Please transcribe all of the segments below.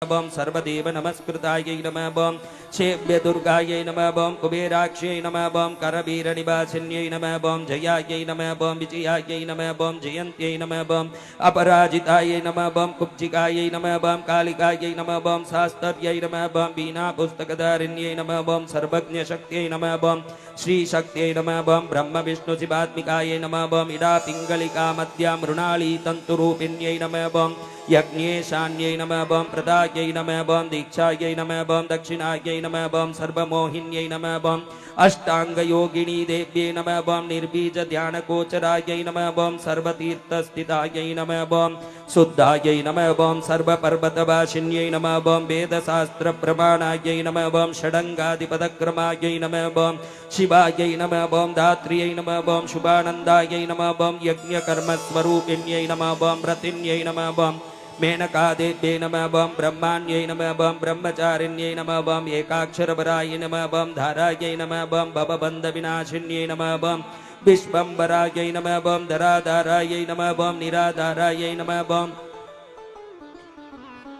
बम सर्वदेव नमस्कृतायै नमः बम शेव्य दुर्गायै नमः बम कुबेराक्ष्यै नमः बम करवीर निवासिन्यै नमः बम जयायै नमः बम विजयायै नमः बम जयन्त्यै नमः बम अपराजितायै नमः बम कुब्जिकायै नमः बम कालिकायै नमः बम शास्त्रयै नमः बम वीणा पुस्तकधारिण्यै नमः बम सर्वज्ञशक्त्यै नमः बम श्रीशक्त्यै नमः बम ब्रह्म विष्णु शिवात्मिकायै नमः बम इडा पिंगलिका मध्या मृणाली तंतुरूपिण्यै नमः बम यज्ञेशान्यै नमः बम प्रदायै नमः बम दीक्षायै नमः बम दक्षिणायै नमः बम सर्वमोहिन्यै नमः बम अष्टांगयोगिनी देव्यै नमः बम निर्बीज ध्यान गोचरायै नमः बम सर्वतीर्थस्थितायै नमः बम शुद्धायै नमः बम सर्वपर्वतवासिन्यै नमः बम वेदशास्त्र प्रमाणायै नमः बम षडंगादिपदक्रमायै नमः बम शिवायै नमः बम धात्र्यै नमः बम शुभानन्दायै नमः बम यज्ञकर्मस्वरूपिण्यै नमः बम रतिन्यै नमः बम मेनकादेव्यै नमः बम ब्रह्माण्यै नमः बम ब्रह्मचारिण्यै नमः बम एकाक्षरपरायै नमः बम धारायै नमः बम भवबन्धविनाशिन्यै नमः बम विश्वम्भरायै नमः बम धराधारायै नमः बम निराधारायै नमः बम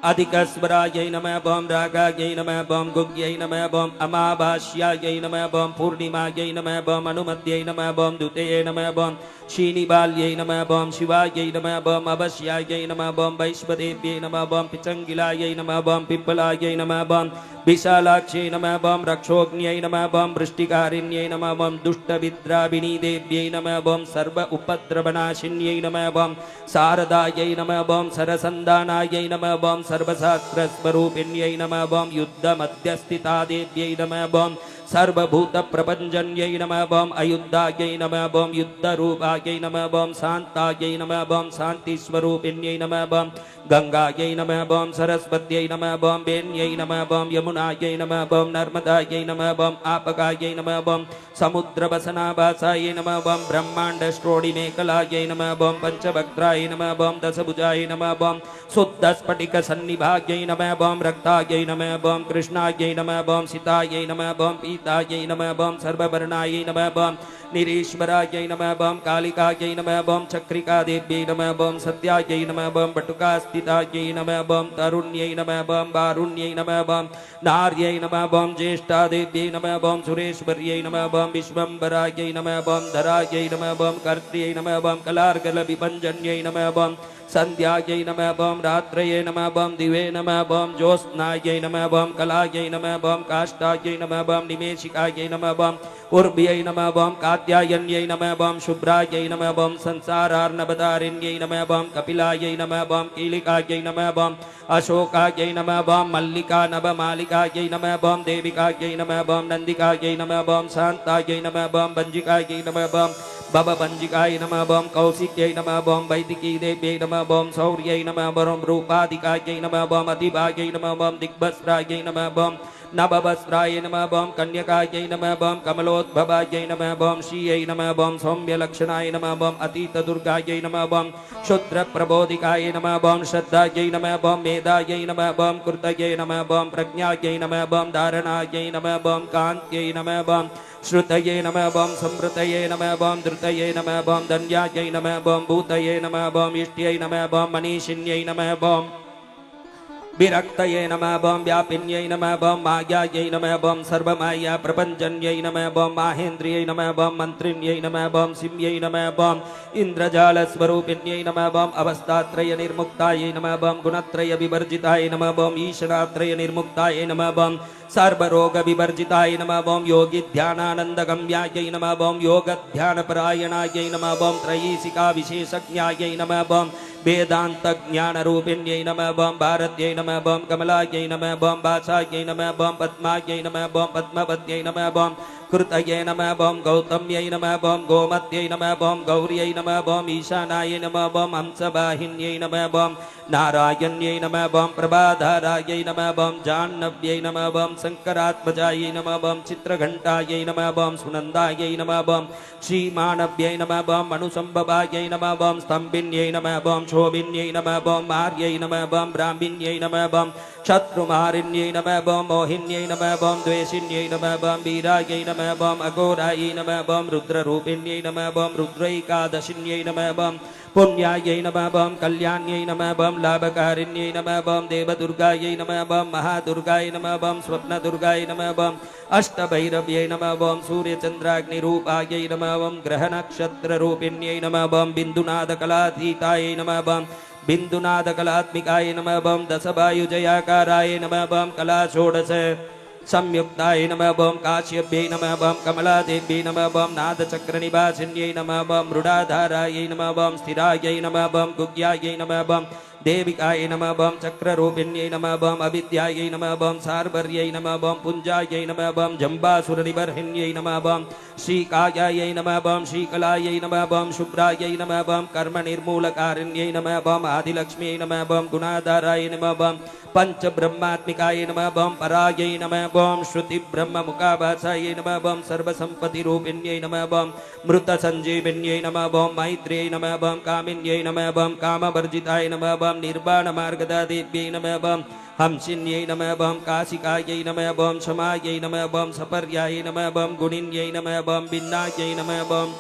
अधिकस्वरायै नमः बम रागायै नमः बम गुग्यै नमः बम अमावास्यायै नमः बम पूर्णिमायै नमः बम अनुमत्यै नमः बम द्वितीये नमः बम श्रीनिबाल्यै नमः बम शिवायै नमः बम अवस्यायै नमः बम वैश्वदेव्यै नमः बम पिचंगिलायै नमः बम पिप्पलायै नमः बम विशालाक्ष्यै नमः बम रक्षोग्न्यै नमः बम वृष्टिकारिण्यै नमः बम दुष्टविद्राविणी देव्यै नमः बम सर्व उपद्रवनाशिन्यै नमः बम शारदायै नमः बम सरसन्दानायै नमः बम सर्वशास्त्रस्वरूपिण्यै नमः बम युद्धमध्यस्थिता देव्यै नमः बम सर्वभूतप्रपञ्चन्यै नमः बम अयुद्धायै नमः बम युद्धरूपायै नमः बम शान्तायै नमः बम शान्तिस्वरूपिण्यै नमः बम गंगायै नमः बम सरस्वत्यै नमः बम वेण्यै नमः बम यमुनायै नमः बम नर्मदायै नमः बम आपकायै नमः बम समुद्रवसनाभासायै नमः बम ब्रह्माण्डश्रोणिमेखलायै नमः बम पंचवक्त्राय नमः बम दशभुजाय नमः बम शुद्धस्फटिकसन्निभाग्यै नमः बम रक्तायै नमः बम कृष्णायै नमः बम सीतायै नमः बम पीतायै नमः बम सर्ववर्णायै नमः बम निरीश्वरायै नमः बम कालिकायै नमः बम चक्रिकादेव्यै नमः बम सत्यायै नमः बम बटुकास्थितायै नमः बम तरुण्यै नमः बम वारुण्यै नमः बम नार्यै नमः बम ज्येष्ठादेव्यै नमः बम सुरेश्वर्यै नमः बम विश्वम्भरायै नमः बम धरायै नमः बम कर्त्र्यै नमः बम कलार्गलविभञ्जन्यै नमः बम संध्यायै नमः बम रात्रये नमः बम दिवे नमः बम ज्योत्स्नायै नमः बम कलायै नमः बम काष्ठायै नमः बम निमेषिकायै नमः बम उर्व्यै नमः बम कात्यायन्यै नमः बम शुभ्रायै नमः बम संसारार्णवतारिण्यै नमः बम कपिलायै नमः बम कीलिकायै नमः बम अशोकायै नमः बम मल्लिका नवमालिकायै नमः बम देविकायै नमः बम नंदिकायै नमः बम शान्तायै नमः बम वंजिकायै नमः बम भवभञ्जिकाय नमः बम कौशिक्यै नमः बम वैदिकी देव्यै नमः बम शौर्यै नमः बम रूपादिकायै नमः बम अधिभाग्यै नमः बम दिग्भस्रायै नमः बम नववस्त्राय नमः बम कन्यकायै नमः बम कमलोद्भवायै नमः बम श्रियै नमः बम सौम्यलक्षणाय नमः बम अतीतदुर्गायै नमः बम क्षुद्रप्रबोधिकाय नमः बम श्रद्धायै नमः बम मेधायै नमः बम कृतये नमः बम प्रज्ञायै नमः बम धारणायै नमः बम कान्त्यै नमः बम श्रुतये नमः बम समृतये नमः बम धृतये नमः बम धन्यायै नमः बम भूतये नमः बम इष्ट्यै नमः बम मनीषिन्यै नमः बम विरक्तये नमः बम व्यापिन्यै नमः बम मायायै नमः बम सर्वमाया प्रपञ्चन्यै नमः बम माहेन्द्रियै नमः बम मन्त्रिण्यै नमः बम सिंह्यै नमः बम इन्द्रजालस्वरूपिण्यै नमः बम अवस्थात्रय निर्मुक्तायै नमः बम गुणत्रय विवर्जिताय नमः बम ईशनात्रय निर्मुक्ताय नमः बम सर्वरोग विवर्जिताय नमः बम योगी ध्यानानंदगम्यायै नमः बम योग ध्यानपरायणायै नमः बम त्रयीसिका विशेषज्ञायै नमः बम वेदांत ज्ञान रूपिण्यै नमः बम भारत्यै नमः बम कमलायै नमः बम वासायै नमः बम पद्मायै नमः बम पद्मवत्यै नमः बम कृतये नमः बम गौतम्यै नमः बम गोमत्यै नमः बम गौर्यै नमः बम ईशानाय नमः बम हंसवाहिन्यै नमः बम नारायण्यै नमः बम प्रभाधारायै नमः बम जाह्नव्यै नमः बम शंकरात्मजायै नमः बम चित्रघंटायै नमः बम सुनंदायै नमः बम श्रीमानव्यै नमः बम मनुसंभवायै नमः बम स्तंभिन्यै नमः बम शोभिन्यै नमः बम मार्यै नमः बम ब्राह्मिण्यै नमः बम शत्रुमारिण्यै नमः बम मोहिन्यै नमः बम द्वेषिन्यै नमः बम वीरायै नमः बम अघोरायै नमः बम रुद्ररूपिण्यै नमः बम रुद्रैकादशिन्यै नमः बम पुण्यायै नमः बम कल्याण्यै नमः बम लाभकारिण्यै नमः बम देवदुर्गायै नमः बम महादुर्गायै नमः बम स्वप्नदुर्गायै नमः बम अष्टभैरव्यै नमः बम सूर्यचन्द्राग्निरूपायै नमः बम ग्रहनक्षत्ररूपिण्यै नमः बम बिन्दुनादकलातीतायै नमः बम बिन्दुनादकलात्मिकायै नमः बम दशवायुजयाकाराय नमः बम कलाषोडश संयुक्ताय नमः बम काश्यप्यै नमः बम कमलादेव्यै नमः बम नादचक्रनिवासिन्यै नमः बम मृडाधारायै नमः बम स्थिरायै नमः बम गुग्यायै नमः बम देविकायै नमः बम चक्ररूपिण्यै नमः बम अविद्यायै नमः बम सार्वर्यै नमः बम पुञ्जायै नमः बम जम्बासुरनिबर्हिण्यै नमः बम श्रीकायायै नमः बम श्रीकलायै नमः बम शुभ्रायै नमः बम कर्मनिर्मूलकारिण्यै नमः बम आदिलक्ष्म्यै नमः बम गुणाधाराय नमः बम पंचब्रह्मात्मिकाय नमः बम परायै नमः बम श्रुतिब्रह्ममुखाभासायै नमः बम सर्वसम्पत्तिरूपिण्यै नमः बम मृतसञ्जीविन्यै नमः बम मैत्र्यै नमः बम कामिन्यै नमः बम कामवर्जिताय नमः बम निर्वाणमार्गदादेव्यै नमः बम हंसिन्यै नमः बम काशिकायै नमः बम क्षमायै नमः बम सपर्यायै नमः बम गुणिन्यै नमः बम भिन्नायै नमः बम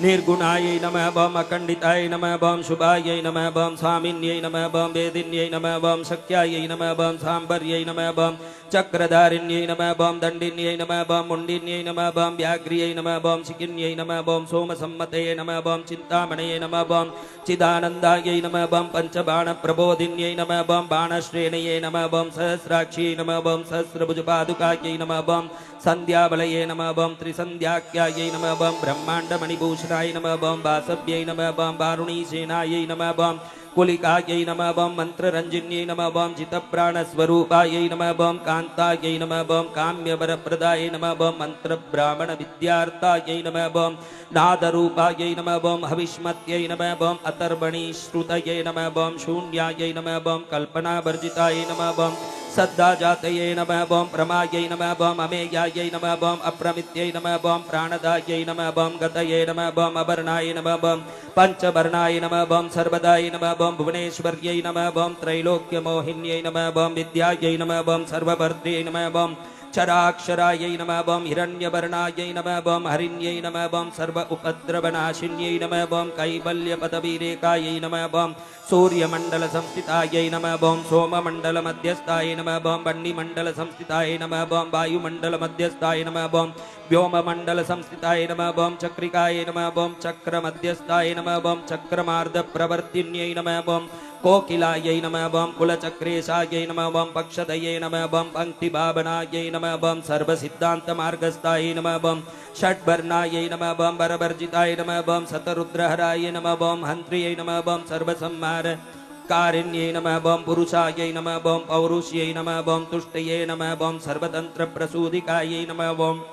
निर्गुणायै नमः बम अखण्डिताय नमः बम शुभायै नमः बम स्वामिन्यै नमः बम वेदिन्यै नमः बम शक्यायै नमः बम सांबर्यै नमः बम चक्रधारिण्यै नमः बम दण्डिन्यै नमः बम मुण्डिन्यै नमः बम व्याघ्र्यै नमः बम शिखिन्यै नमः बम सोमसम्मतये नमः बम चिन्तामणये नमः बम चिदानन्दायै नमः बम पंचबाणप्रबोधिन्यै नमः बम बाणश्रेणये नमः बम सहस्राक्ष्यै नमः बम सहस्रभुजपादुकायै नमः बम संध्याबलये नमः बम त्रिसंध्याख्यायै नमः बम ब्रह्माण्डमणिभूषणाय नमः बम वासव्यै नमः बम वारुणीसेनायै नमः बम कुलिकायै नमः बम मंत्ररंजिन्यै नमः बम जितप्राणस्वरूपायै नमः बम कान्तायै नमः बम काम्यवरप्रदायै नमः बम मंत्रब्राह्मणविद्यार्थायै नमः बम नादरूपायै नमः बम हविष्मत्यै नमः बम अतर्वणीश्रुतये नमः बम शून्यायै नमः बम कल्पनावर्जितायै नमः बम सद्दाजातये नमः बम प्रमायै नमः बम अमेयायै नमः बम अप्रमित्यै नमः बम प्राणदायै नमः बम गतये नमः बम अवर्णाय नमः बम पंचवर्णाय नमः बम सर्वदाय नमः बम भुवनेश्वर्यै नमः बम त्रैलोक्यमोहिन्यै नमः बम विद्यायै नमः बम सर्वभद्र्यै नमः बम चराक्षरायै नमः बम हिरण्यवर्णायै नमः बम हरिण्यै नमः बम सर्व उपद्रवनाशिन्यै नमः बम कैवल्यपदवीरेकायै नमः बम सूर्यमण्डलसंस्थितायै नमः बम सोममण्डलमध्यस्थाय नमः बम वह्निमण्डलसंस्थिताय नमः बम वायुमण्डलमध्यस्थाय नमः बम व्योममण्डलसंस्थिताय नमः बम चक्रिकाय नमः बम चक्रमध्यस्थाय नमः बम चक्रमार्धप्रवर्तिन्यै नमः बम कोकिलायै नमः बम कुलचक्रेशायै नमः बम पक्षदये नमः बम पंक्तिभावनायै नमः बम सर्वसिद्धान्तमार्गस्थाय नमः बम षड्वर्णायै नमः बम वरवर्जिताय नमः बम शतरुद्रहराय नमः बम हन्त्र्यै नमः बम सर्वसंहार कारिण्यै नमः बम पुरुषायै नमः बम पौरुष्यै नमः बम तुष्टये नमः बम सर्वतन्त्रप्रसूदिकायै नमः बम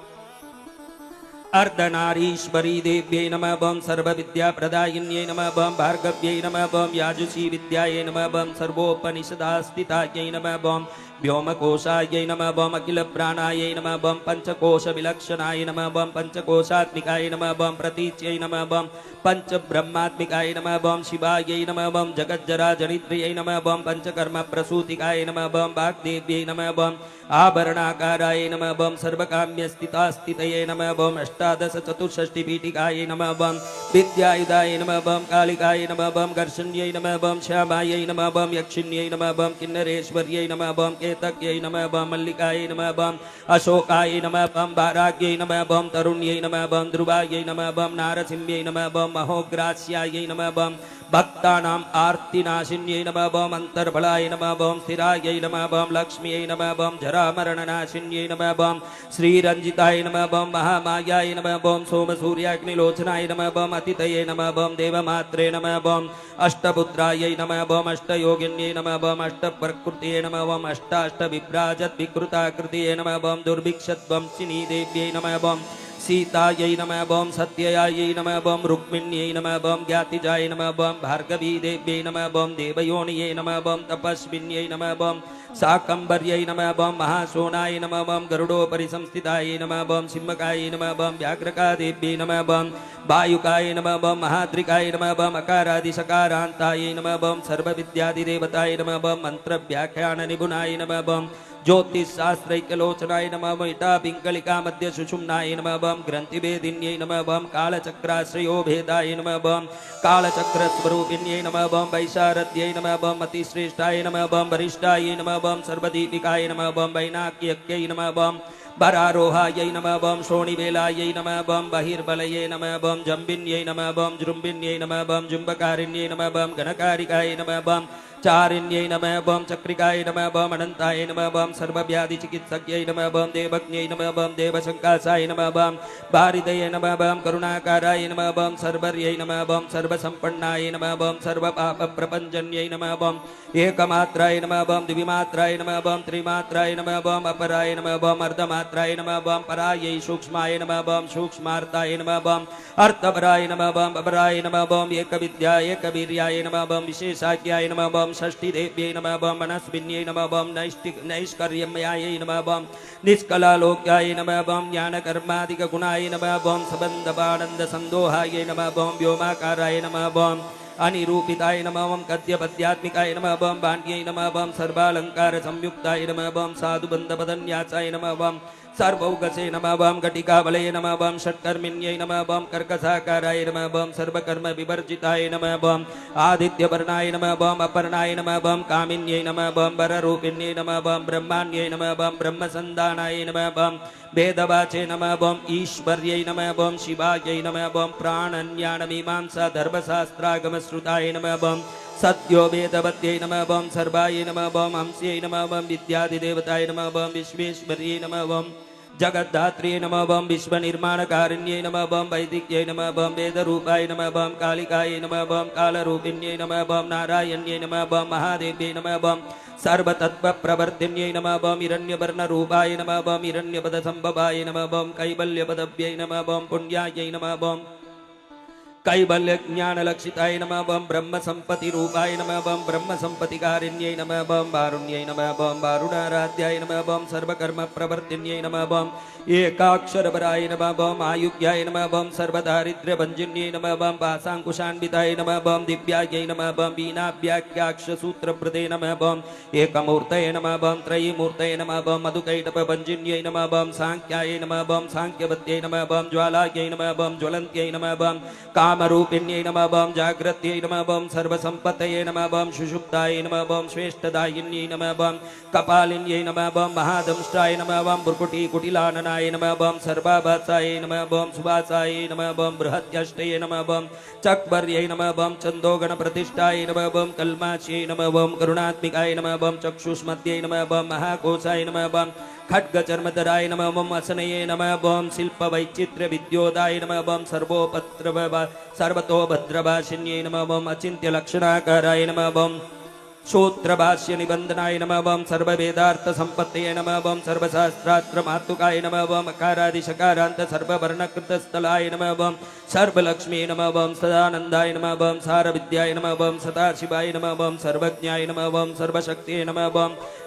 अर्धनारीश्वरी देव्यै नमः बम सर्वविद्याप्रदायिन्यै नमः बम भार्गव्यै नमः बम याजुषी विद्यायै नमः बम सर्वोपनिषदास्थितायै नमः बम व्योमकोशायै नमः बम अखिलप्राणायै नमः बम पंचकोशविलक्षणाय नमः बम पंचकोशात्मिकाय नमः बम प्रतीच्यै नमः बम पंचब्रह्मात्मिकाय नमः बम शिवायै नमः बम जगज्जराजनित्र्यै नमः बम पंचकर्मप्रसूतिकाय नमः बम वाग्देव्यै नमः बम आभरणाकाराय नमः बम सर्वकाम्यस्थितास्थितये नमः बम अष्टादशचतुष्षष्टिपीठिकाय नमः बम विद्यायुधाय नमः बम कालिकाय नमः बम गर्षण्यै नमः बम श्यामायै नमः बम यक्षिण्यै नमः बम किन्नरेश्वर्यै नमः बम केतक्यै नमः बम मल्लिकाय नमः बम अशोकाय नमः बम वाराग्यै नमः बम तरुण्यै नमः बम ध्रुवायै नमः बम नारसिंह्यै नमः बम महोग्रास्यायै नमः बम भक्तानाम् आर्तिनाशिन्यै नमः बम अंतर्बलाय नमः बम स्थिरायै नमः बम लक्ष्म्यै नमः बम जरामरणनाशिन्यै नमः बम श्रीरंजिताय नमः बम महामायाय नमः बम सोमसूर्याग्निलोचनाय नमः बम अतितये नमः बम देवमात्रे नमः बम अष्टपुत्रायै नमः बम अष्टयोगिन्यै नमः बम अष्टप्रकृतये नमः बम अष्टाष्टविभ्राजद्विकृताकृतये नमः बम दुर्भिक्षध्वंसिनी देव्यै नमः बम सीतायै नमः बम सत्यायै नमः बम रुक्मिण्यै नमः बम ज्ञातिजाय नमः बम भार्गवी देव्यै नमः बम देवयोनियै नमः बम तपस्विन्यै नमः बम शाकंभर्यै नमः बम महाशोनाय नमः बम गरुडोपरि संस्थिताय नमः बम सिंहकाय नमः बम व्याघ्रकादेव्यै नमः बम वायुकाय नमः बम महाद्रिकाय नमः बम अकारादिशकारान्ताय नमः बम सर्वविद्यादिदेवताय नमः बम मंत्रव्याख्याननिपुणाय नमः बम ज्योतिषशास्त्रैक्यलोचनाय नमः इटा पिंगलिका मध्य सुषुम्नाय नमः ग्रंथिभेदिन्यै नमः कालचक्राश्रयो भेदाय नमः कालचक्रस्वरूपिण्यै नमः वैशारद्यै नमः अतिश्रेष्ठाय नमः वरिष्ठाय नमः सर्वदीपिकाय नमः वैनाक्यक्यै नमः वरारोहायै नमः श्रोणिवेलायै नमः बहिर्बलये नमः जम्बिन्यै नमः जृम्बिन्यै नमः जुम्बकारिण्यै नमः गणकारिकाय नमः चारिण्यै नमः चक्रिकाय नमः अनन्ताय नमः सर्वव्याधिचिकित्सक्यै नमः देवज्ञै नमः देवशङ्कासाय नमः वारिदये नमः करुणाकाराय नमः सर्वर्यै नमः सर्वसम्पन्नाय नमः सर्वपापप्रपञ्चन्यै नमः एकमात्राय नमः द्विमात्राय नमः त्रिमात्राय नमः अपराय नमः अर्धमात्राय नमः परायै सूक्ष्माय नमः सूक्ष्मार्ताय नमः अर्थपराय नमः अपराय नमः एकविद्याय एकवीर्याय नमः विशेषाख्याय नमः षष्ठीदेव्यै नमः मनस्विन्यै नमः नैष्कर्यमयायै नमः निष्कलालोक्याय नमः ज्ञानकर्मादिकगुणाय नमः सबन्धवानन्दसन्दोहाय नमः व्योमाकाराय नमः अनिरूपिताय नमः गद्यपद्यात्मिकाय नमः वाण्यै नमः सर्वालंकार संयुक्ताय नमः साधुबन्धपदन्यासाय नमः सर्वौगसे नमः घटिकाबलये नमः षट्कर्मिण्यै नमः कर्कसाकाराय नमः सर्वकर्म विवर्जिताय नमः आदित्यवर्णाय नमः अपर्णाय नमः कामिन्यै नमः वररूपिण्यै नमः ब्रह्माण्यै नमः ब्रह्मसन्धानाय नमः वेदवाचे नमः ईश्वर्यै नमः शिवायै नमः प्राणन्यानमीमांसा धर्मशास्त्रागमश्रुताय नमः सत्यो वेदवत्यै नमः सर्वाय नमः हंस्यै नमः विद्यादिदेवताय नमः विश्वेश्वर्यै नमः जगद्धात्रे नमः विश्वनिर्माणकारिण्यै नमः वैदिक्यै नमः वेदरूपाय नमः कालिकाय नमः कालरूपिण्यै नमः नारायण्यै नमः महादेव्यै नमः सर्वतत्त्वप्रवर्तिन्यै नमः हिरण्यवर्णरूपाय नमः हिरण्यपदसम्भवाय नमः कैवल्यपदव्यै नमः पुण्यायै नमः कैवल्य ज्ञानलक्षिताय नमः ब्रह्म संपत्ति रूपाय नमः ब्रह्म संपत्तिकारिण्यै नमः वारुण्यै नमः वारुणाराध्याय नमः सर्वकर्म प्रवर्तिन्यै नमः एकाक्षरपराय नमः आयुग्याय नमः सर्वदारिद्र्यभञ्जिन्यै नमः पाशाङ्कुशान्विताय नमः दिव्यायै नमः वीणाभ्याख्याक्षसूत्रप्रदे नमः एकमूर्तये नमः त्रयीमूर्तये नमः मधुकैटभञ्जिन्यै नमः साङ्ख्याय नमः साङ्ख्यवत्यै नमः ज्वालायै नमः ज्वलन्त्यै नमः कामरूपिण्यै नमः जाग्रत्यै नमः सर्वसम्पत्तये नमः सुषुप्ताय नमः श्रेष्ठदायिन्यै नमः कपालिन्यै नमः महादंष्ट्राय नमः भ्रुकुटिकुटिलाननाय नमः सर्वाभासाय नमः सुभासाय नमः बृहत्यष्टये नमः चक्वर्यै नमः चन्दोगणप्रतिष्ठाय नमः कल्माच्यै नमः करुणात्मिकाय नमः चक्षुष्मद्यै नमः महाकोशाय नमः खड्गचर्मधराय नमः असनये नमः शिल्पवैचित्र्य विद्योदाय नमः सर्वतोभद्रभाषिन्यै नमः अचिन्त्यलक्षणाकाराय नमः श्रोत्रभाष्य निबंधनाय नमः सर्ववेदार्थ संपत्तये नमः सर्वशास्त्रात्रमातुकाय नमः अकारादिशकारान्त सर्ववर्णकृतस्थलाय नमः सर्वलक्ष्मी नमः सदानन्दाय नमः सारविद्याय नमः सदाशिवाय नमः सर्वज्ञाय नमः सर्वशक्तिये नमः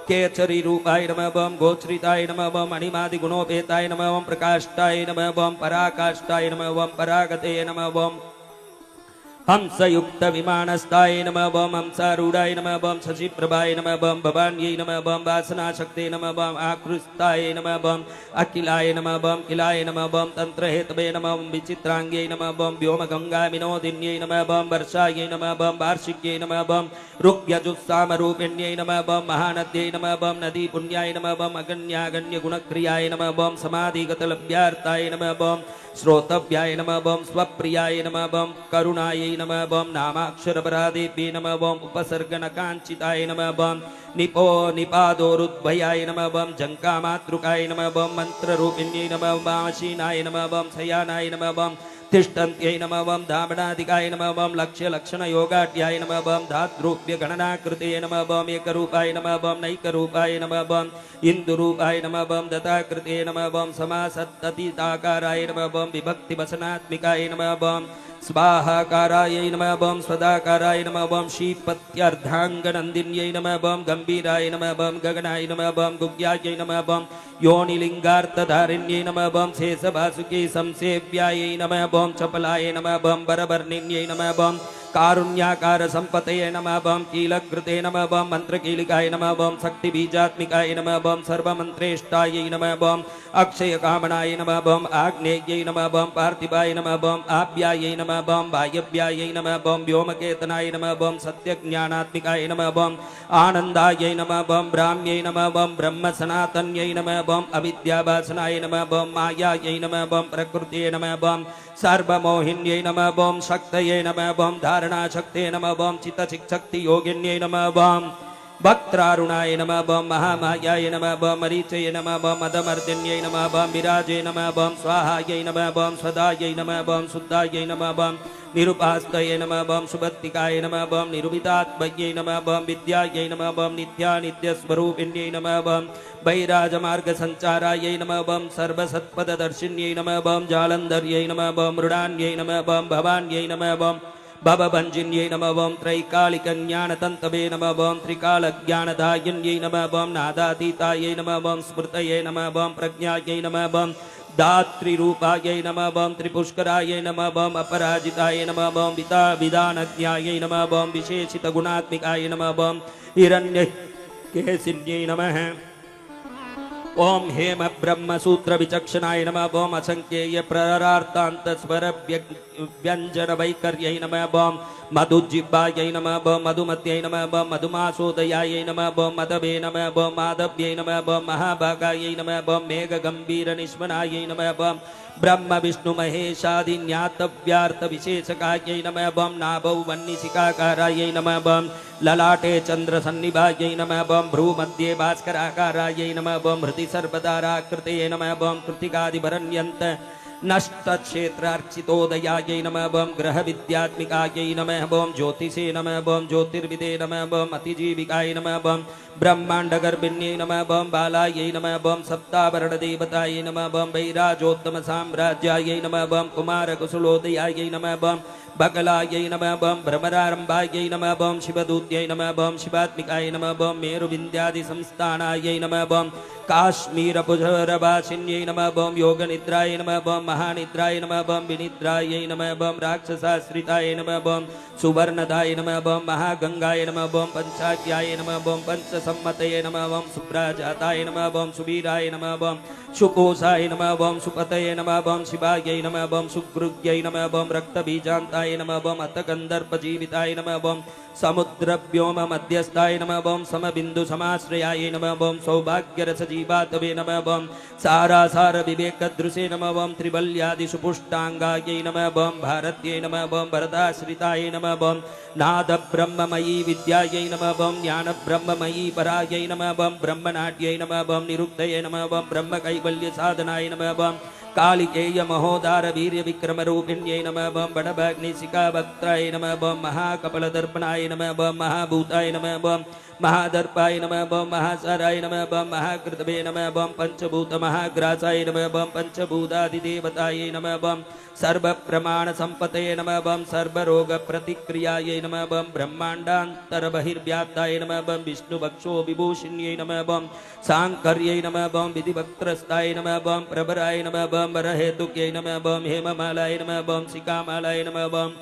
केचरी रूपाय नमः गोचरिताय नमः मणिमादिगुणोपेताय नमः प्रकाष्टाय नमः पराकाष्टाय नमः परागते नमः हंसयुक्त विमानस्थाय नमः हंसारूढ़ाय नमः शशिप्रभाय नमः भवान्यै नमः वासनाशक्ते नमः आकृष्टाय नमः अखिलाय नमः किलाय नमः तंत्रहेतवे नमः विचित्रांग्यै नमः व्योमगंगा विनोदिन्यै नमः वर्षायै नमः वार्षिक्यै नमः रुक्यजुस्सामरूपिण्यै नमः महानद्यै नमः नदी पुण्याय नमः अगण्यागण्य गुणक्रियाय नमः समाधिगतलभ्यार्ताय नमः श्रोतव्याय नमः स्वप्रियाय नमः करुणायै नमः नामाक्षरपरादेव्यै नमः उपसर्गनकाञ्चिताय नमः निपादोरुद्भयाय नमः जङ्कामातृकाय नमः मन्त्ररूपिण्यै नमः वाशीनाय नमः शयानाय नमः तिष्ठन्त्यै नमः धामनादिकाय नमः लक्ष्यलक्षणयोगाढ्याय नमः धातृभ्यगणनाकृते नमः एकरूपाय नमः नैकरूपाय नमः इन्दुरूपाय नमः दत्ताकृते नमः समासत्ततिताकाराय नमः विभक्तिवसनात्मिकाय नमः स्वाहाकारायै नमः स्वदाकाराय नमः श्रीपत्यर्धाङ्गनन्दिन्यै नमः गम्भीराय नमः गगनाय नमः गुग्यायै नमः योनिलिङ्गार्थधारिण्यै नमः शेषभासुके संसेव्यायै नमः चपलाय नमः वरवर्णिन्यै नमः कारुण्याकार संपतये नमः बम कीलकृते नमः बम मंत्रकीलिकाय नमः बम शक्ति बीजात्मिकाय नमः बम सर्वमंत्रेष्टायै नमः बम अक्षय कामनाय नमः बम आग्नेयै नमः बम पार्थिवाय नमः बम आभ्यायै नमः बम वायव्यायै नमः बम व्योमकेतनाय नमः बम सत्यज्ञानात्मिकाय नमः बम आनंदायै नमः बम ब्राह्म्यै नमः बम ब्रह्म सनातन्यै नमः बम अविद्यावासनाय नमः बम मायायै नमः बम प्रकृत्यै नमः बम सर्वमोहिन्यै नमः बम शक्तये नमः बम धारणा शक्ते नमः बम चित्तशक्ति योगिन्यै नमः बम वक्त्रारुणाय नमः बम महामायाय नमः बम मरीचये नमः बम मदमर्दिन्यै नमः बम विराजे नमः बम स्वाहायै नमः बम स्वदायै नमः बम शुद्धायै नमः बम निरुपास्तये नमः बम सुबत्तिकाय नमः बम निरुपितात्मयै नमः बम विद्यायै नमः बम नित्यानित्यस्वरूपिण्यै नमः बम वैराजमार्गसञ्चारायै नमः बम सर्वसत्पददर्शिन्यै नमः बम जालन्धर्यै नमः बम मृडान्यै नमः बम भवान्यै नमः बम भवभञ्जिन्यै नमः बम त्रैकालिकज्ञानतन्तवे नमः बम त्रिकालज्ञानदायिन्यै नमः बम नादातीतायै नमः बम स्मृतये नमः बम प्रज्ञायै नमः बम दात्रिरूपायै नमः बम त्रिपुष्करायै नमः बम अपराजिताय नमः बम विदानज्ञायै नमः बम विशेषितगुणात्मिकाय नमः बम हिरण्यकेशिन्यै नमः ओम हेम ब्रह्म सूत्र विचक्षणाय नमः बम असंख्येय प्ररार्तांत स्वर व्यंजन वैकर्यै नमः बम मधुजिह्वायै नमः बम मधुमत्यै नमः बम मधुमासोदयायै नमः बम मदवे नमः बम माधव्यै नमः बम महाभागायै नमः बम मेघगंभीर निष्मनायै नमः बम ब्रह्म विष्णु महेशादि ज्ञातव्यार्थ विशेषकायै नमः बम नाभौ वह्निशिखाकारायै नमः बम ललाटे चंद्र सन्निभायै नमः बम भ्रूमध्ये भास्कराकारायै नमः बम हृदि सर्वदाराकृतये नमः बम कृतिकादिभरण्यन्त नष्टक्षेत्रार्चितोदयायै नमः बम ग्रह विद्यात्मिकायै नमः बम ज्योतिषे नमः बम ज्योतिर्विदे नमः बम अतिजीविकाय नमः बम ब्रह्मांडगर्भिण्यै नमः बम बालायै नमः बम सप्ताभरणदेवतायै नमः बम वैराजोत्तम साम्राज्यायै नमः बम कुमारकुशलोदयायै नमः बम बकलायै नमः बम भ्रमरारंभायै नमः बम शिवदूत्यै नमः बम शिवात्मिकाय नमः बम मेरुविन्द्यादि संस्थानायै नमः बम काश्मीरपुरवासिन्यै नमः बम योगनिद्राय नमः बम महानिद्राय नमः बम विनिद्रायै नमः बम राक्षसाश्रिताय नमः बम सुवर्णदाय नमः बम महागंगाय नमः बम पंचाख्याय नमः बम पंचसम्मतये नमः बम सुप्राजाताय नमः बम सुवीराय नमः बम सुकोशाय नमः बम सुपतये नमः बम शिवायै नमः बम सुगृह्यै नमः बम रक्तबीजान्ताय नमः बम अतकन्दर्पजीविताय नमः बम समुद्रव्योम मध्यस्थाय नमः बम समबिन्दु समाश्रयाय नमः बम सौभाग्यरसजीवातवे नमः बम सारासार विवेकदृशे नमः बम त्रिबल्यादि सुपुष्टांगायै नमः बम भारत्यै नमः बम वरदाश्रिताय नमः बम नाद ब्रह्ममयी विद्यायै नमः बम ज्ञान ब्रह्ममयी परायै नमः बम ब्रह्मनाट्यै नमः बम निरुक्तये नमः बम ब्रह्म कैवल्य साधनाय नमः बम कालिकेय महोदार वीर्य विक्रम रूपिण्यै नमः बम बड़भग्निशिखा वक्त्राय नमः बम महाकपलदर्पणाय नमः बम महाभूताय नमः बम महादर्पाय नमः बम महासाराय नमः बम महाकृतवे नमः बम पंचभूत महाग्रासाय नमः बम पंचभूतादिदेवताय नमः बम सर्वप्रमाण संपतये नमः बम सर्वरोग प्रतिक्रियायै नमः बम ब्रह्मांडांतर बहिर्व्याप्ताय नमः बम विष्णुवक्षो विभूषिण्यै नमः बम सांकर्यै नमः बम विधिवक्त्रस्ताय नमः बम प्रभराय नमः बम वरहेतुक्यै नमः बम हेममालाय नमः बम शिखामालाय नमः बम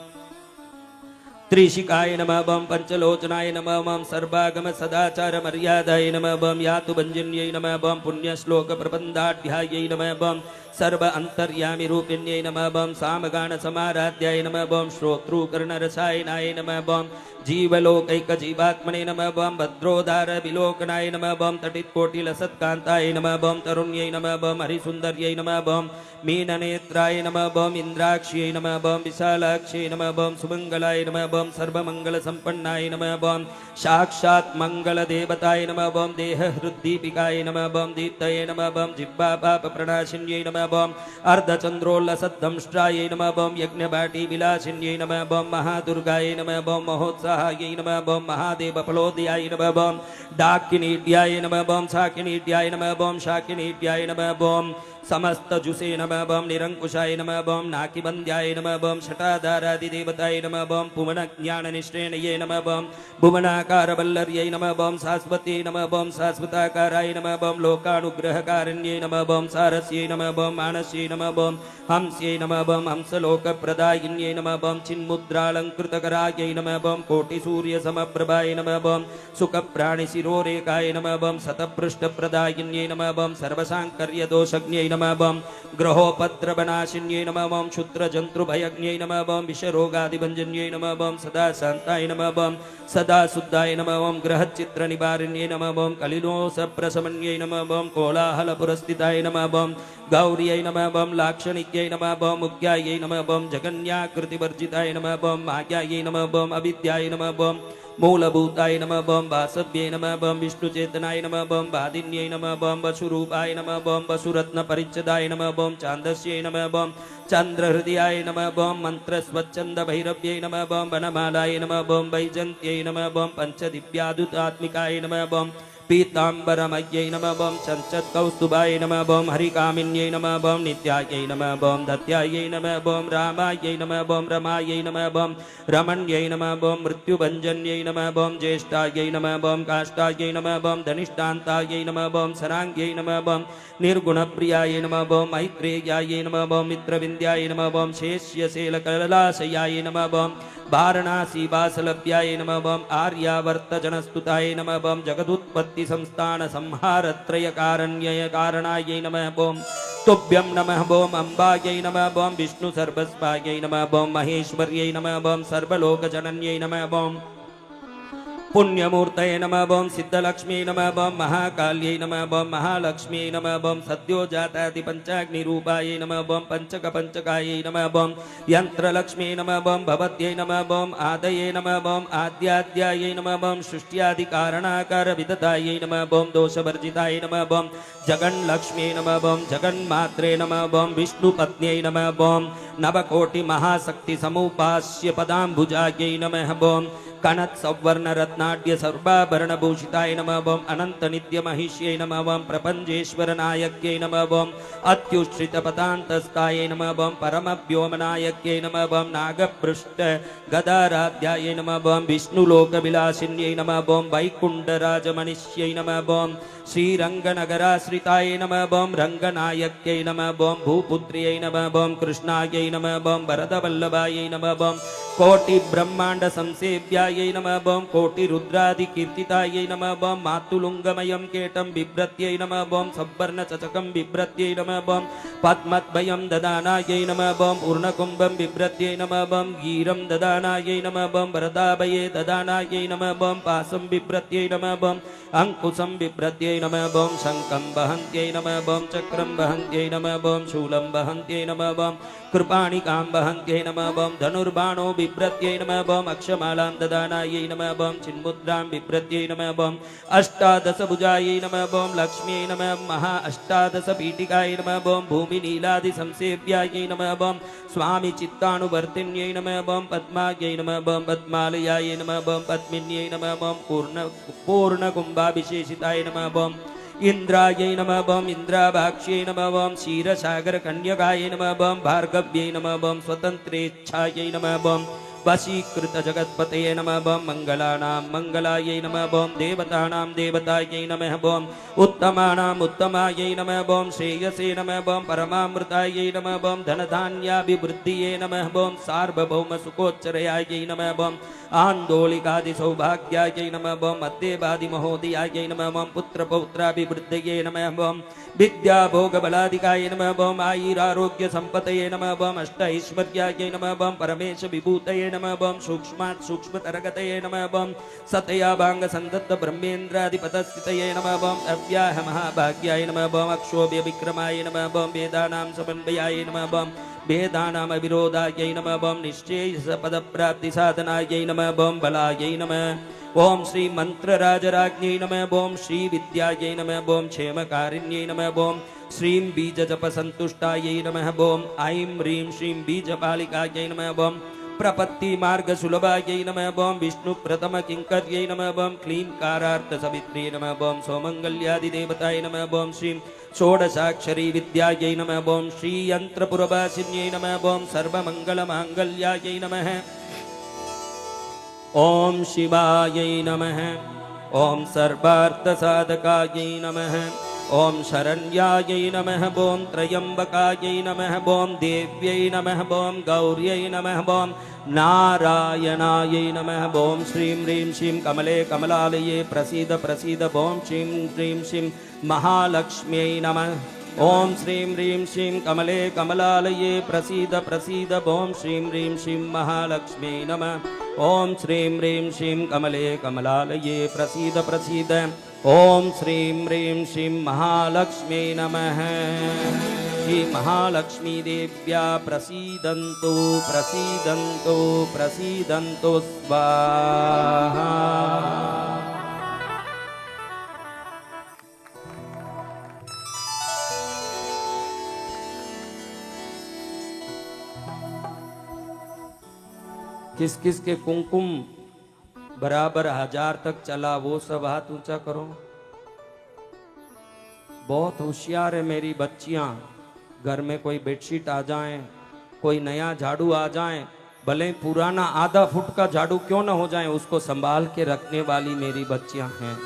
त्रिशिकाय नमः बम पंचलोचनाय नमः बम सर्वागम सदाचार मर्यादाय नमः बम यातुभञ्जिन्यै नमः बम पुण्यश्लोक प्रबन्धाढ्यायै नमः बम सर्व अंतर्यामि रूपिण्यै नमः बम सामगान समाराध्याय नमः बम श्रोतृकर्णरसायनाय नमः बम जीवलोकैक जीवात्मने नमः बम भद्रोदार विलोकनाय नमः बम तटितकोटिलसत्कान्ताय नमः बम तरुण्यै नमः बम हरिसुन्दर्यै नमः बम मीननेत्राय नमः बम इंद्राक्ष्यै नमः बम विशालाक्ष्यै नमः बम सुमंगलाय नमः बम सर्वमंगलसम्पन्नाय नमः बम साक्षात् मंगलदेवताय नमः बम देहहृद्दीपिकाय नमः बम दीप्तये नमः बम जिह्वा पापप्रणाशिन्यै नमः बम अर्धचन्द्रोल्लसद्धंष्ट्रायै नमः बम यज्ञवाटी विलासिन्यै नमः बम महादुर्गायै नमः बम महोत्साहायै नमः बम महादेवफलोदयाय नमः बम डाकिनीड्याय नमः बम शाकिनीड्याय नमः बम शाकिनीड्याय नमः बम समस्त जुसे नमः बम निरंकुशाय नमः बम नाकिबंध्याय नमः बम शटाधारादिदेवताय नमः बम पुमन ज्ञान निश्रेणये नमः बम भुवनाकार वल्लर्यै नमः बम शाश्वते नमः बम शाश्वताकाराय नमः बम लोकानुग्रहकारिण्यै नमः बम सारस्यै नमः बम मानस्यै नमः बम हंस्यै नमः बम हंसलोकप्रदायिन्यै नमः बम चिन्मुद्रालंकृतकरायै नमः बम कोटिसूर्यसमप्रभाय नमः बम सुखप्राणिशिरोरेकाय नमः बम शतपृष्ठप्रदायिन्यै नमः बम सर्वसाङ्कर्यदोषज्ञै नमः बम ग्रहोपद्रवनाशिन्यै नमः बम क्षुद्रजन्तुभयज्ञै नमः बम विषरोगादिभञ्जन्यै नमः बम सदा शान्ताय नमः बम सदा शुद्धाय नमः बम ग्रहचित्रनिवारिण्यै नमः बम कलिलोसप्रशमन्यै नमः बम कोलाहलपुरस्थिताय नमः बम गौर्यै नमः बम लाक्षणिक्यै नमः बम मुख्यायै नमः बम जगन्याकृतिवर्जिताय नमः बम मायायै नमः बम अविद्याय नमः बम मूलभूताय नमः बम वासव्यै नमः बम विष्णुचेतनाय नमः बम वादिन्यै नमः बम वसुरूपाय नमः बम वसुरत्नपरिच्छदाय नमः बम छान्दस्यै नमः बम चन्द्रहृदयाय नमः बम मन्त्रस्वच्छन्दभैरव्यै नमः बम वनमालाय नमः बम वैजन्त्यै नमः बम पञ्चदिव्यादुतात्मिकाय नमः बम पीताम्बरमयै नमः बम चञ्चत्कौस्तुभाय नमः बम हरिकामिन्यै नमः बम नित्यायै नमः बम दत्यायै नमः बम रामायै नमः बम रमायै नमः बम रमण्यै नमः बम मृत्युभञ्जन्यै नमः बम ज्येष्ठायै नमः बम काष्ठायै नमः बम धनिष्ठान्तायै नमः बम सराङ्ग्यै नमः बम निर्गुणप्रियाय नमः बम मैत्रेयायै नमः बम मित्रविन्द्याय नमः बम शेष्यशैलकलाशयाय नमः बम वाराणसी वासलभ्याय नमः बम आर्यावर्तजनस्तुताय नमः बम जगदुत्पत्ति संस्थान संहारत्रयकारण्यय कारणायै नमः बम तुभ्यं नमः बम अम्बायै नमः बम विष्णु सर्वस्वायै नमः बम महेश्वर्यै नमः बम सर्वलोकजनन्यै नमः बम पुण्यमूर्तये नमः बम सिद्धलक्ष्मी नमः बम महाकाल्यै नमः बम महालक्ष्मी नमः बम सद्योजातादिपञ्चाग्निरूपायै नमः बम पंचकपञ्चकायै नमः बम यन्त्रलक्ष्मी नमः बम भवत्यै नमः बम आदये नमः बम आद्याद्यायै नमः बम सृष्ट्यादिकारणाकारविदतायै नमः बम दोषवर्जितायै नमः बम जगन्लक्ष्मी नमः बम जगन्मात्रे नमः बम विष्णुपत्न्यै नमः बम नवकोटिमहाशक्तिसमुपास्य पदाम्बुजायै नमः बम कनत सवर्ण रत्नाढ्य सर्वाभरणभूषिताय नमः बम अनंत नित्य महिष्यै नमः बम प्रपंचेश्वर नायक्यै नमः बम अत्युश्रित पदान्तस्ताय नमः बम परम व्योमनायक्यै नमः बम नागपृष्ठ गदाराध्याय नमः बम विष्णुलोकविलासिन्यै नमः बम वैकुण्ठराजमनिष्यै नमः बम श्रीरंगनगराश्रिताय नमः बम रंगनायक्यै नमः बम भूपुत्र्यै नमः बम कृष्णायै नमः बम वरदवल्लभायै नमः बम कोटि ब्रह्मांड संसेव्यायै नमः बम कोटि रुद्रादि कीर्तितायै नमः बम मातुलुंगमयं केटं बिभ्रत्यै नमः बम सब्बर्ण चचकं बिभ्रत्यै नमः बम पद्मद्वयं ददानायै नमः बम पूर्णकुंभं बिभ्रत्यै नमः बम गीरं ददानायै नमः बम वरदाभये ददानायै नमः बम पासं बिभ्रत्यै नमः बम अंकुशं बिभ्रत्यै नमः बम शंखं वहन्त्यै नमः बम चक्रं वहन्त्यै नमः बम शूलं वहन्त्यै नमः बम कृपाणिकां वहन्त्यै नमः बम धनुर्बाणो बिभ्रत्यै नमः बम अक्षमालां ददानायै नमः बम चिन्मुद्रां बिभ्रत्यै नमः बम अष्टादशभुजायै नमः बम लक्ष्म्यै नमः महा अष्टादशपीठिकायै नमः बम भूमिनीलादि संसेव्यायै नमः बम स्वामी चित्तानुवर्तिन्यै नमः बम पद्मायै नमः बम पद्मालयायै नमः बम पद्मिन्यै नमः बम पूर्णकुम्भाभिषेचिताय नमः बम इंद्रायै नमः बम इंद्राभाक्ष्यै नमः बम क्षीरसागरकन्यकायै नमः बम भार्गव्यै नमः बम स्वतन्त्रेच्छायै नमः बम वशीकृत जगत्पतये नमः बम मंगलानां मंगलायै नमः बम देवतानां देवतायै नमः बम उत्तमानां उत्तमायै नमः बम श्रेयसे नमः बम परमामृतायै नमः बम धनधान्याभिवृद्धिये नमः बम सार्वभौम सुखोच्चरयायै नमः बम आन्दोलिकादि सौभाग्यायै नमः बम अद्देवादि महोदयायै नमः बम पुत्रपौत्राभिवृद्धये नमः बम विद्या भोगबलादिकाय नमः बम आयुरारोग्य संपतये नमः बम अष्ट ऐश्वर्यायै नमः बम परमेश विभूतये नमः बम सूक्ष्मात् सूक्ष्मतरगतये नमः बम सतया भांग संदत्त ब्रह्मेन्द्राधिपतस्थितये नमः बम अव्याह महाभाग्याय नमः बम अक्षोभ्य विक्रमाय नमः बम वेदानां समन्वयाय नमः बम वेदानाम विरोधायै नमः बम निश्चेयस पदप्राप्ति साधनायै नमः बम बलायै नमः ओम श्री मंत्रराजराज्ञै नमः ओम श्री विद्यायै नमः ओम क्षेमकारिण्यै नमः ओम श्रीं बीजजपसन्तुष्टायै नमः ओम ऐं ह्रीं श्रीं बीजपालिकायै नमः ओम प्रपत्ति मार्ग सुलभायै नमः बम विष्णु प्रथम किंकर्यै नमः बम क्लीं कारार्थ सवित्रे नमः बम सौमंगल्यादि देवताय नमः बम श्रीं षोडशाक्षरी विद्यायै नमः बम श्री यंत्रपुरवासिन्यै नमः बम सर्वमंगल मांगल्यायै नमः ओम शिवायै नमः ओम सर्वार्थ साधकायै नमः ओम शरण्यायै नमः ओम त्रयंबकायै नमः ओम देव्यै नमः ओम गौर्यै नमः ओम नारायणायै नमः ओम श्रीं ह्रीं श्रीं कमले कमलालये प्रसीद प्रसीद ओम श्रीं ह्रीं श्रीं महालक्ष्म्यै नमः ओम श्रीं ह्रीं श्रीं कमले कमलालये प्रसीद प्रसीद ओम श्रीं ह्रीं श्रीं महालक्ष्म्यै नमः ओम श्रीं ह्रीं श्रीं कमले कमलालये प्रसीद प्रसीद ओम श्रीं ह्रीं श्रीं महालक्ष्म्यै नमः श्री महालक्ष्मी देव्या प्रसीदन्तु प्रसीदन्तु प्रसीदन्तु स्वाहा। किस किस के कुमकुम बराबर 1000 तक चला वो सब हाथ ऊंचा करो। बहुत होशियार है मेरी बच्चियां। घर में कोई बेडशीट आ जाए, कोई नया झाड़ू आ जाए, भले पुराना आधा फुट का झाड़ू क्यों ना हो जाए, उसको संभाल के रखने वाली मेरी बच्चियां हैं।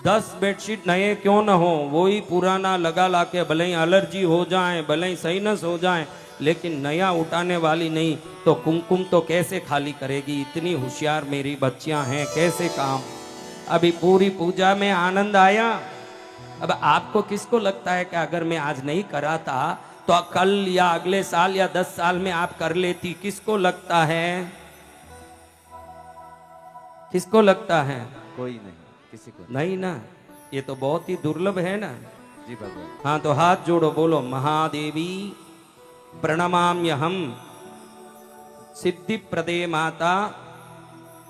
10 बेडशीट नए क्यों ना हो, वही पुराना लगा ला के भले ही एलर्जी हो जाए, भले ही साइनस हो जाए, लेकिन नया उठाने वाली नहीं। तो कुमकुम तो कैसे खाली करेगी। इतनी होशियार मेरी बच्चियां हैं, कैसे काम। अभी पूरी पूजा में आनंद आया। अब आपको किसको लगता है कि अगर मैं आज नहीं करा था तो कल या अगले साल या 10 साल में आप कर लेती। किसको लगता है, किसको लगता है? कोई नहीं, किसी को नहीं ना। ये तो बहुत ही दुर्लभ है ना जी भगवान। हाँ तो हाथ जोड़ो, बोलो महादेवी प्रणमाम्यहम सिद्धि प्रदे माता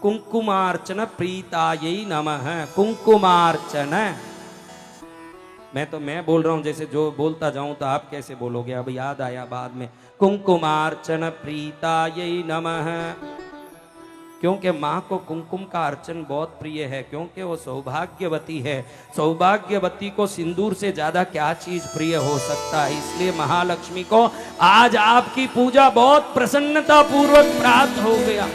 कुंकुमार्चन प्रीतायै नमः। कुंकुमार्चन मैं बोल रहा हूं, जैसे जो बोलता जाऊं तो आप कैसे बोलोगे, अब याद आया बाद में। कुंकुमार्चन प्रीतायै नमः। क्योंकि माँ को कुमकुम का अर्चन बहुत प्रिय है, क्योंकि वो सौभाग्यवती है। सौभाग्यवती को सिंदूर से ज्यादा क्या चीज प्रिय हो सकता है। इसलिए महालक्ष्मी को आज आपकी पूजा बहुत प्रसन्नता पूर्वक प्राप्त हो गया।